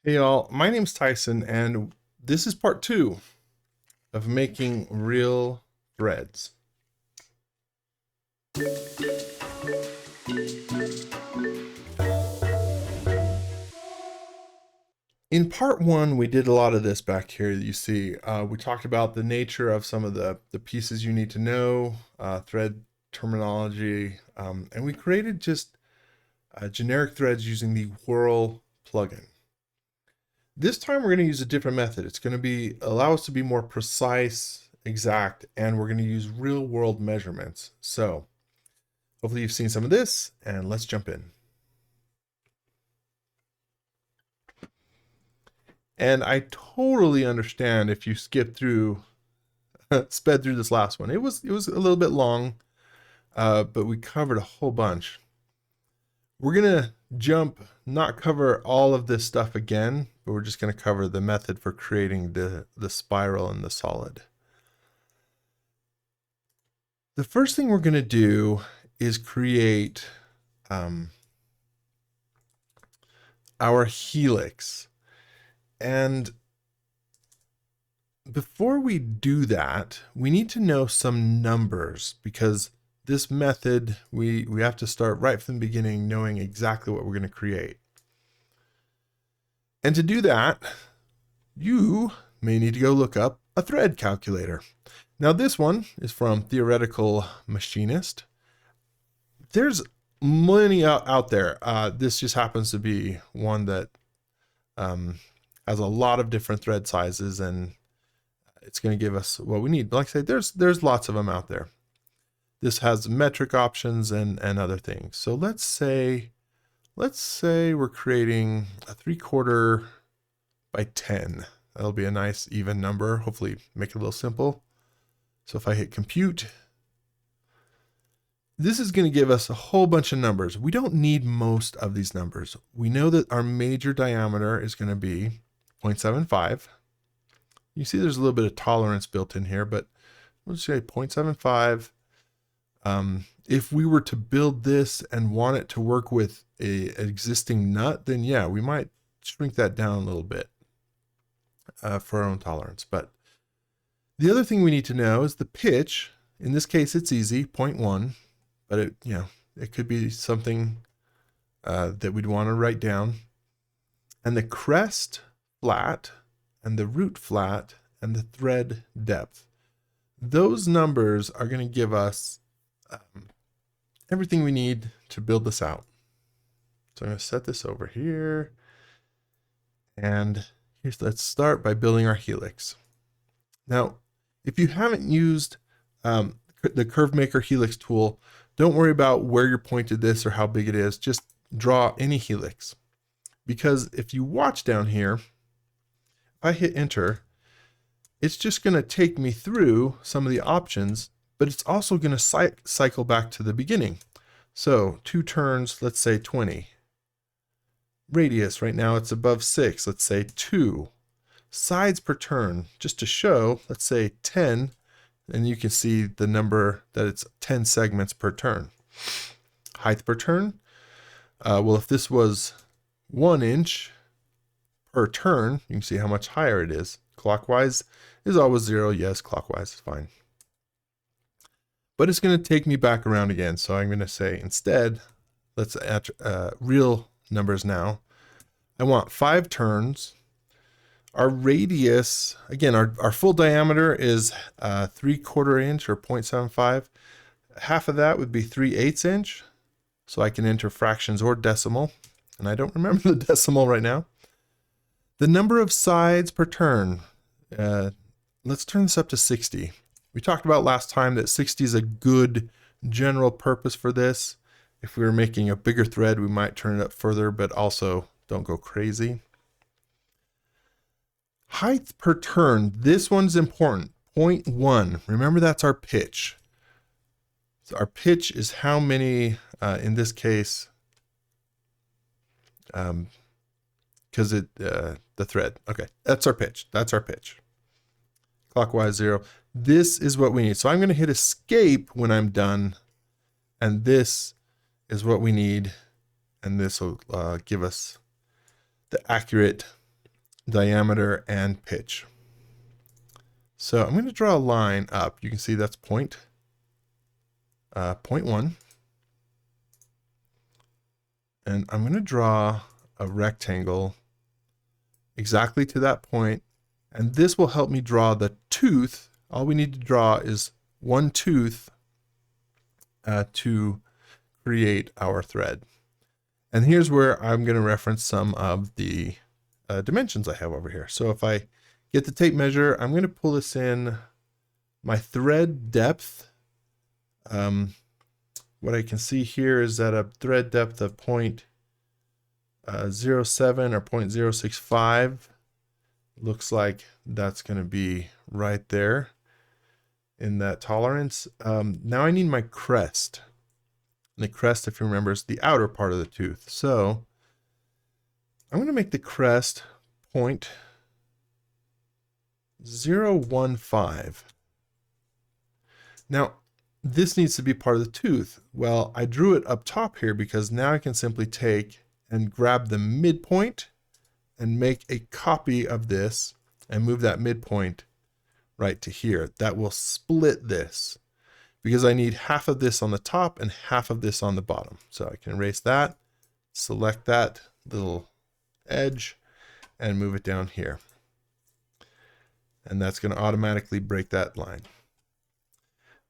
Hey y'all, my name's Tyson, and this is part 2 of making real threads. In part 1, we did a lot of this back here that you see. We talked about the nature of some of the pieces you need to know, thread terminology, and we created just generic threads using the Whirl plugin. This time we're going to use a different method. It's going to allow us to be more precise, exact, and we're going to use real world measurements. So hopefully you've seen some of this, and let's jump in. And I totally understand if you skip through, sped through this last one. It was a little bit long, but we covered a whole bunch. We're gonna not cover all of this stuff again, but we're just gonna cover the method for creating the spiral and the solid. The first thing we're gonna do is create our helix. And before we do that, we need to know some numbers, because this method, we have to start right from the beginning knowing exactly what we're going to create. And to do that, you may need to go look up a thread calculator. Now this one is from Theoretical Machinist. There's many out there. This just happens to be one that has a lot of different thread sizes, and it's going to give us what we need. But like I say, there's lots of them out there. This has metric options and other things. So let's say we're creating a 3/4 by 10. That'll be a nice even number. Hopefully make it a little simple. So if I hit compute, this is going to give us a whole bunch of numbers. We don't need most of these numbers. We know that our major diameter is going to be 0.75. You see there's a little bit of tolerance built in here, but we'll just say 0.75. If we were to build this and want it to work with an existing nut, then yeah, we might shrink that down a little bit for our own tolerance. But the other thing we need to know is the pitch. In this case, it's easy, 0.1, but it could be something that we'd want to write down. And the crest flat and the root flat and the thread depth. Those numbers are going to give us everything we need to build this out. So I'm going to set this over here. And let's start by building our helix. Now, if you haven't used the Curve Maker Helix tool, don't worry about where you're pointed this or how big it is. Just draw any helix. Because if you watch down here, if I hit enter, it's just going to take me through some of the options, but it's also going to cycle back to the beginning. So 2 turns, let's say 20. Radius, right now it's above 6, let's say 2. Sides per turn, just to show, let's say 10, and you can see the number that it's 10 segments per turn. Height per turn, well, if this was 1 inch per turn, you can see how much higher it is. Clockwise is always 0. Yes, clockwise is fine. But it's going to take me back around again. So I'm going to say instead, let's add real numbers now. I want 5 turns. Our radius, again, our full diameter is 3/4 inch or 0.75. Half of that would be 3/8 inch. So I can enter fractions or decimal. And I don't remember the decimal right now. The number of sides per turn, let's turn this up to 60. We talked about last time that 60 is a good general purpose for this. If we were making a bigger thread, we might turn it up further, but also don't go crazy. Height per turn, this one's important, 0.1. Remember, that's our pitch. So our pitch is how many, in this case, because the thread. Okay, that's our pitch. That's our pitch. Clockwise 0. This is what we need. So I'm going to hit escape when I'm done, and this is what we need, and this will give us the accurate diameter, and pitch. So I'm going to draw a line up. You can see that's point 0.1. And I'm going to draw a rectangle exactly to that point. And this will help me draw the tooth. All we need to draw is one tooth to create our thread. And here's where I'm going to reference some of the dimensions I have over here. So if I get the tape measure, I'm going to pull this in my thread depth. What I can see here is that a thread depth of 0.07 or 0.065 looks like that's going to be right there in that tolerance. Now I need my crest. And the crest, if you remember, is the outer part of the tooth. So I'm going to make the crest 0.015. Now, this needs to be part of the tooth. Well, I drew it up top here because now I can simply take and grab the midpoint and make a copy of this and move that midpoint right to here. That will split this because I need half of this on the top and half of this on the bottom. So I can erase that, select that little edge and move it down here. And that's going to automatically break that line.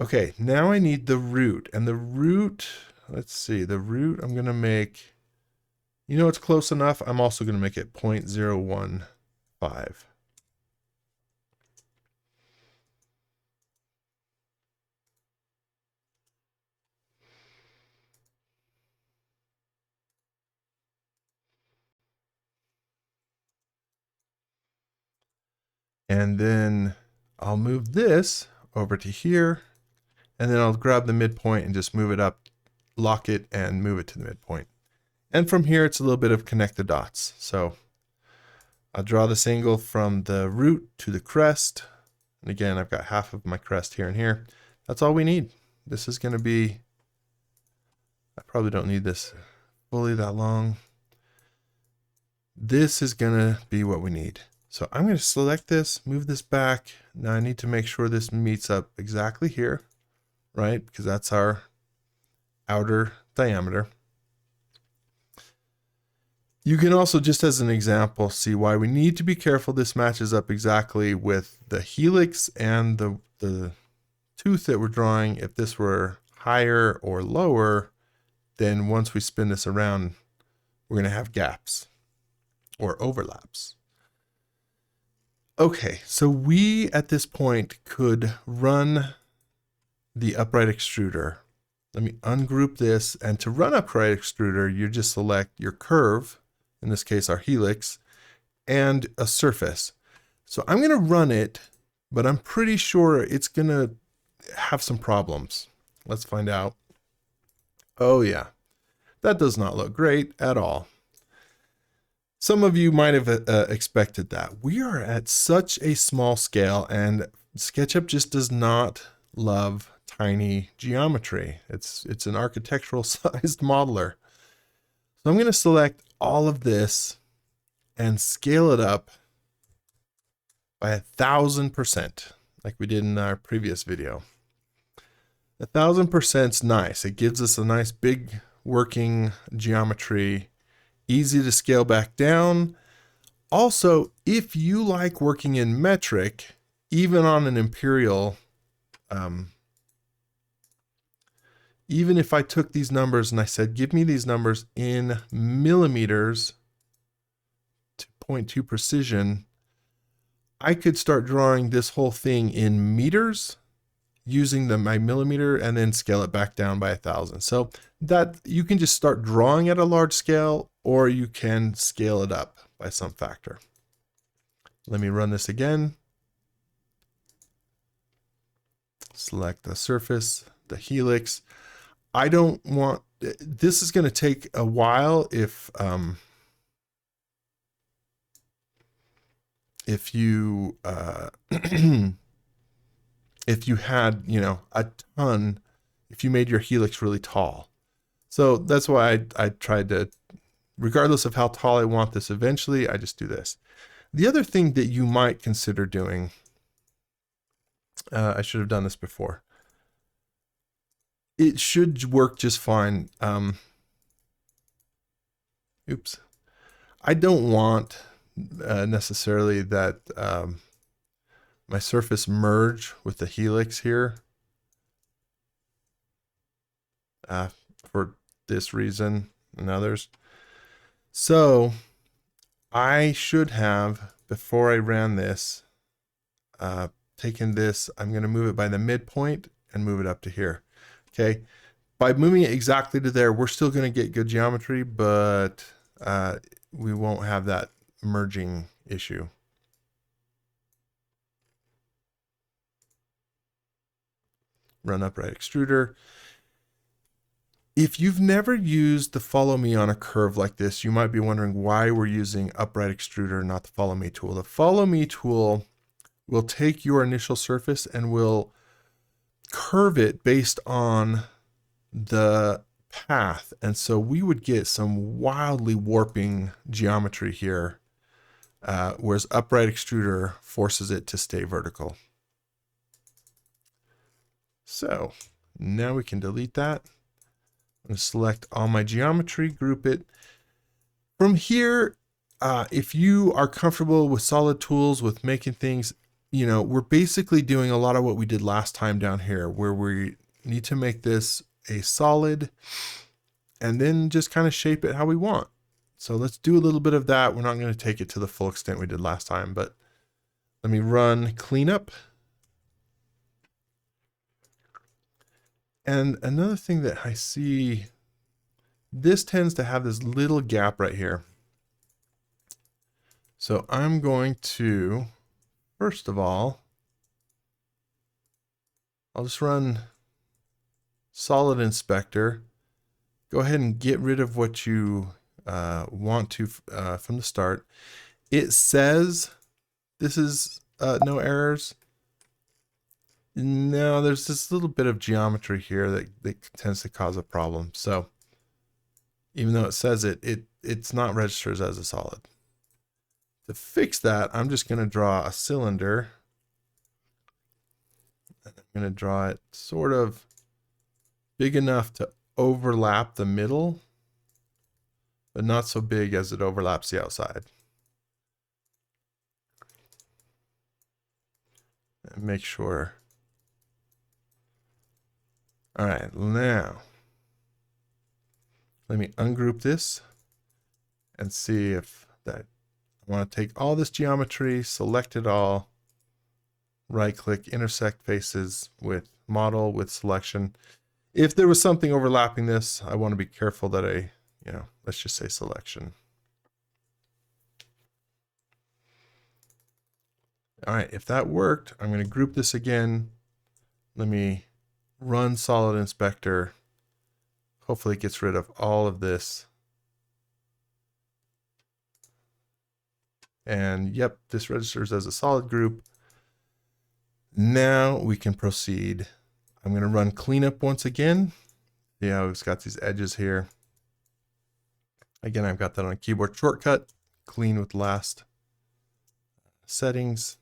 Okay, now I need the root, and the root, let's see, the root I'm going to make, you know, it's close enough. I'm also going to make it 0.015. And then I'll move this over to here. And then I'll grab the midpoint and just move it up, lock it, and move it to the midpoint. And from here, it's a little bit of connect the dots. So I'll draw this angle from the root to the crest. And again, I've got half of my crest here and here. That's all we need. This is going to be, I probably don't need this fully that long. This is going to be what we need. So I'm going to select this, move this back. Now I need to make sure this meets up exactly here. Right? Because that's our outer diameter. You can also, just as an example, see why we need to be careful this matches up exactly with the helix and the tooth that we're drawing. If this were higher or lower, then once we spin this around, we're going to have gaps or overlaps. Okay, so we at this point could run the upright extruder. Let me ungroup this, and to run upright extruder, you just select your curve, in this case our helix, and a surface. So I'm going to run it, but I'm pretty sure it's going to have some problems. Let's find out. Oh yeah, that does not look great at all. Some of you might have expected that. We are at such a small scale, and SketchUp just does not love tiny geometry. It's an architectural sized modeler. So I'm going to select all of this and scale it up by 1,000%, like we did in our previous video. 1,000% is nice. It gives us a nice big working geometry, easy to scale back down. Also, if you like working in metric, even on an imperial, even if I took these numbers and I said, give me these numbers in millimeters to 0.2 precision, I could start drawing this whole thing in meters using my millimeter and then scale it back down by 1,000. So that you can just start drawing at a large scale, or you can scale it up by some factor. Let me run this again. Select the surface, the helix. I don't want, this is going to take a while if you if you had, you know, a ton, if you made your helix really tall. So that's why I tried to, regardless of how tall I want this eventually, I just do this. The other thing that you might consider doing, I should have done this before. It should work just fine. Oops. I don't want necessarily that my surface merge with the helix here for this reason and others. So I should have, before I ran this, taken this, I'm going to move it by the midpoint and move it up to here. Okay. By moving it exactly to there, we're still going to get good geometry, but we won't have that merging issue. Run upright extruder. If you've never used the follow me on a curve like this, you might be wondering why we're using upright extruder, not the follow me tool. The follow me tool will take your initial surface and will curve it based on the path. And so we would get some wildly warping geometry here, whereas upright extruder forces it to stay vertical. So now we can delete that. I'm going to select all my geometry, group it. From here, if you are comfortable with solid tools, with making things, you know, we're basically doing a lot of what we did last time down here, where we need to make this a solid and then just kind of shape it how we want. So let's do a little bit of that. We're not going to take it to the full extent we did last time, but let me run cleanup. And another thing that I see, this tends to have this little gap right here. So I'm going to, first of all, I'll just run solid inspector. Go ahead and get rid of what you want to from the start. It says this is no errors. No, there's this little bit of geometry here that tends to cause a problem. So even though it says it's not registered as a solid. To fix that, I'm just going to draw a cylinder. And I'm going to draw it sort of big enough to overlap the middle, but not so big as it overlaps the outside. And make sure. All right, now let me ungroup this and see if that, I want to take all this geometry, select it all, right click, intersect faces with model with selection. If there was something overlapping this, I want to be careful that I, let's just say selection. All right, if that worked, I'm going to group this again. Let me run solid inspector. Hopefully it gets rid of all of this. And yep, this registers as a solid group. Now we can proceed. I'm going to run cleanup once again. See how it's got these edges here. Again, I've got that on a keyboard shortcut. Clean with last settings.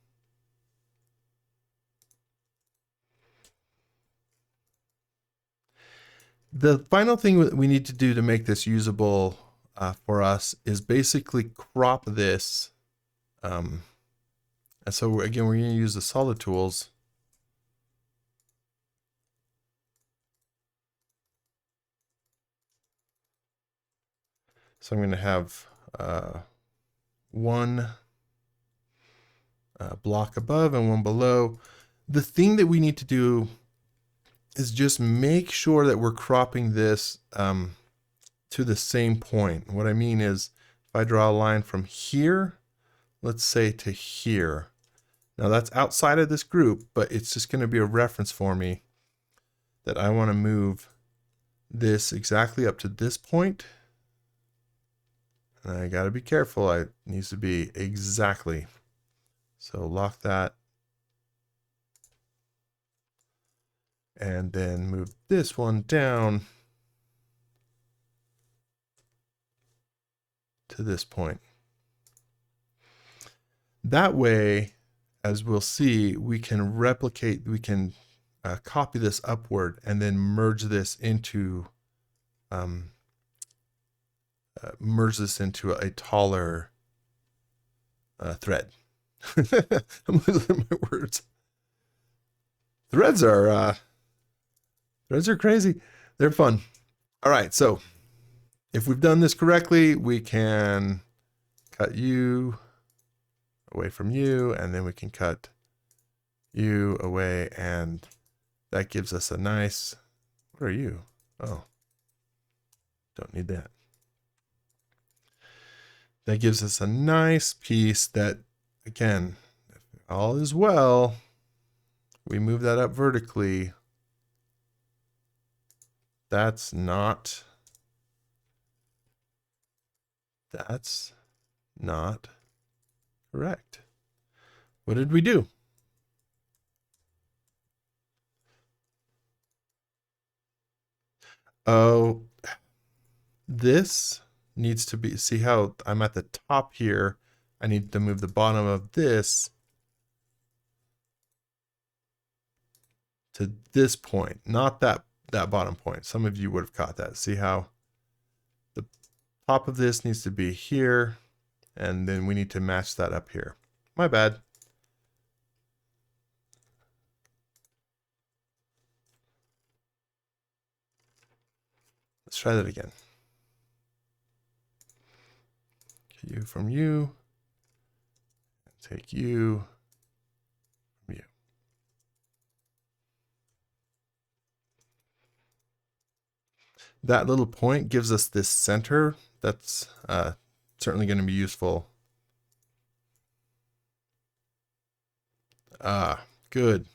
The final thing we need to do to make this usable for us is basically crop this. And so again, we're going to use the solid tools. So I'm going to have one block above and one below. The thing that we need to do is just make sure that we're cropping this to the same point. What I mean is, if I draw a line from here, let's say to here. Now that's outside of this group, but it's just going to be a reference for me that I want to move this exactly up to this point. And I got to be careful. It needs to be exactly. So lock that. And then move this one down to this point. That way, as we'll see, we can replicate, we can copy this upward and then merge this into a taller thread. I'm losing my words. Threads are crazy. They're fun. All right, so if we've done this correctly, we can cut you away from you, and then we can cut you away, and that gives us a nice, what are you? Oh, don't need that. That gives us a nice piece that, again, if all is well, we move that up vertically. That's not correct. What did we do? Oh, this needs to be, see how I'm at the top here. I need to move the bottom of this to this point, not that bottom point. Some of you would have caught that. See how the top of this needs to be here, and then we need to match that up here. My bad. Let's try that again. You from you, take you from you. That little point gives us this center. That's certainly going to be useful. Good.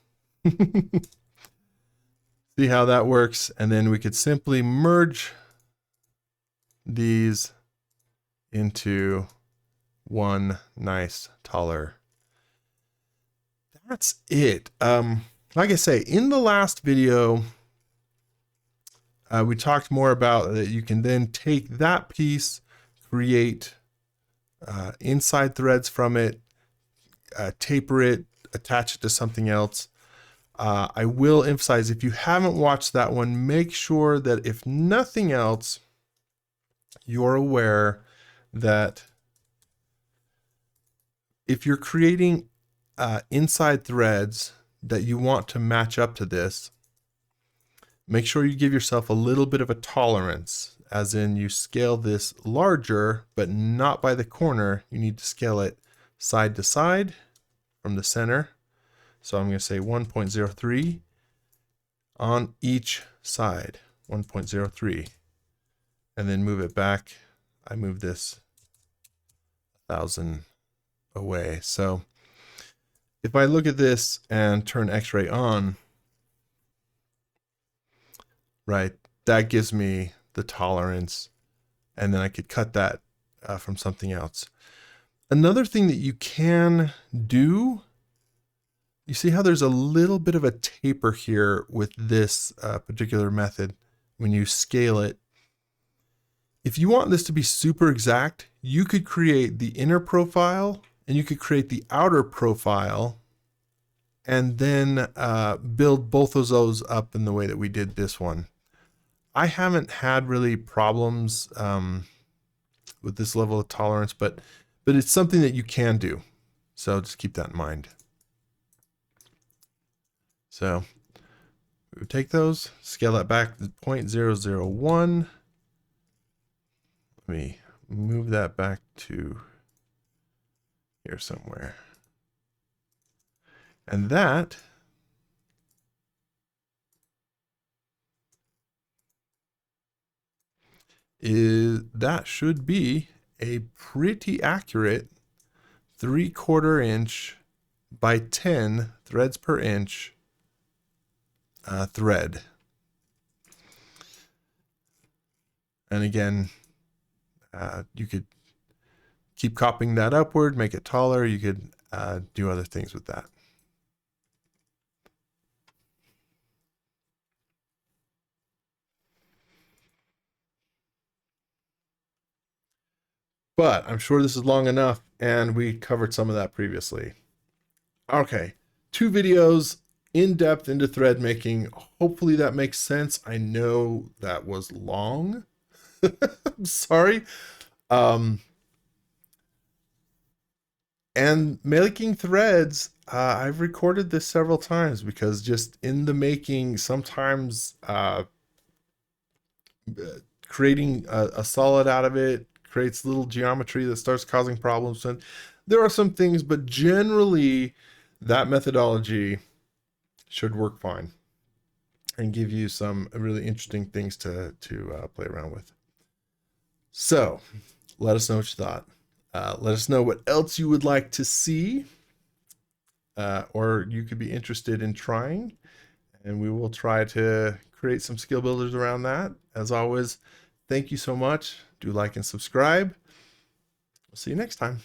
See how that works? And then we could simply merge these into one nice taller. That's it. Like I say, in the last video, we talked more about that you can then take that piece, create inside threads from it, taper it, attach it to something else. I will emphasize, if you haven't watched that one, make sure that if nothing else, you're aware that if you're creating inside threads that you want to match up to this, make sure you give yourself a little bit of a tolerance, as in you scale this larger, but not by the corner. You need to scale it side to side from the center. So I'm going to say 1.03 on each side, 1.03, and then move it back. I move this 1,000 away. So if I look at this and turn X-ray on, right, that gives me the tolerance, and then I could cut that from something else. Another thing that you can do, you see how there's a little bit of a taper here with this particular method when you scale it. If you want this to be super exact, you could create the inner profile and you could create the outer profile, and then build both of those up in the way that we did this one. I haven't had really problems with this level of tolerance, but it's something that you can do. So just keep that in mind. So we would take those, scale that back to 0.001. Let me move that back to here somewhere. And that should be a pretty accurate 3/4 inch by 10 threads per inch thread. And again, you could keep copying that upward, make it taller. You could do other things with that. but I'm sure this is long enough, and we covered some of that previously. Okay, 2 videos in depth into thread making. Hopefully that makes sense. I know that was long. I'm sorry. And making threads, I've recorded this several times because just in the making, sometimes creating a solid out of it creates little geometry that starts causing problems. And there are some things, but generally that methodology should work fine and give you some really interesting things to play around with. So let us know what you thought. Let us know what else you would like to see, or you could be interested in trying, and we will try to create some skill builders around that. As always, thank you so much. Do like and subscribe. We'll see you next time.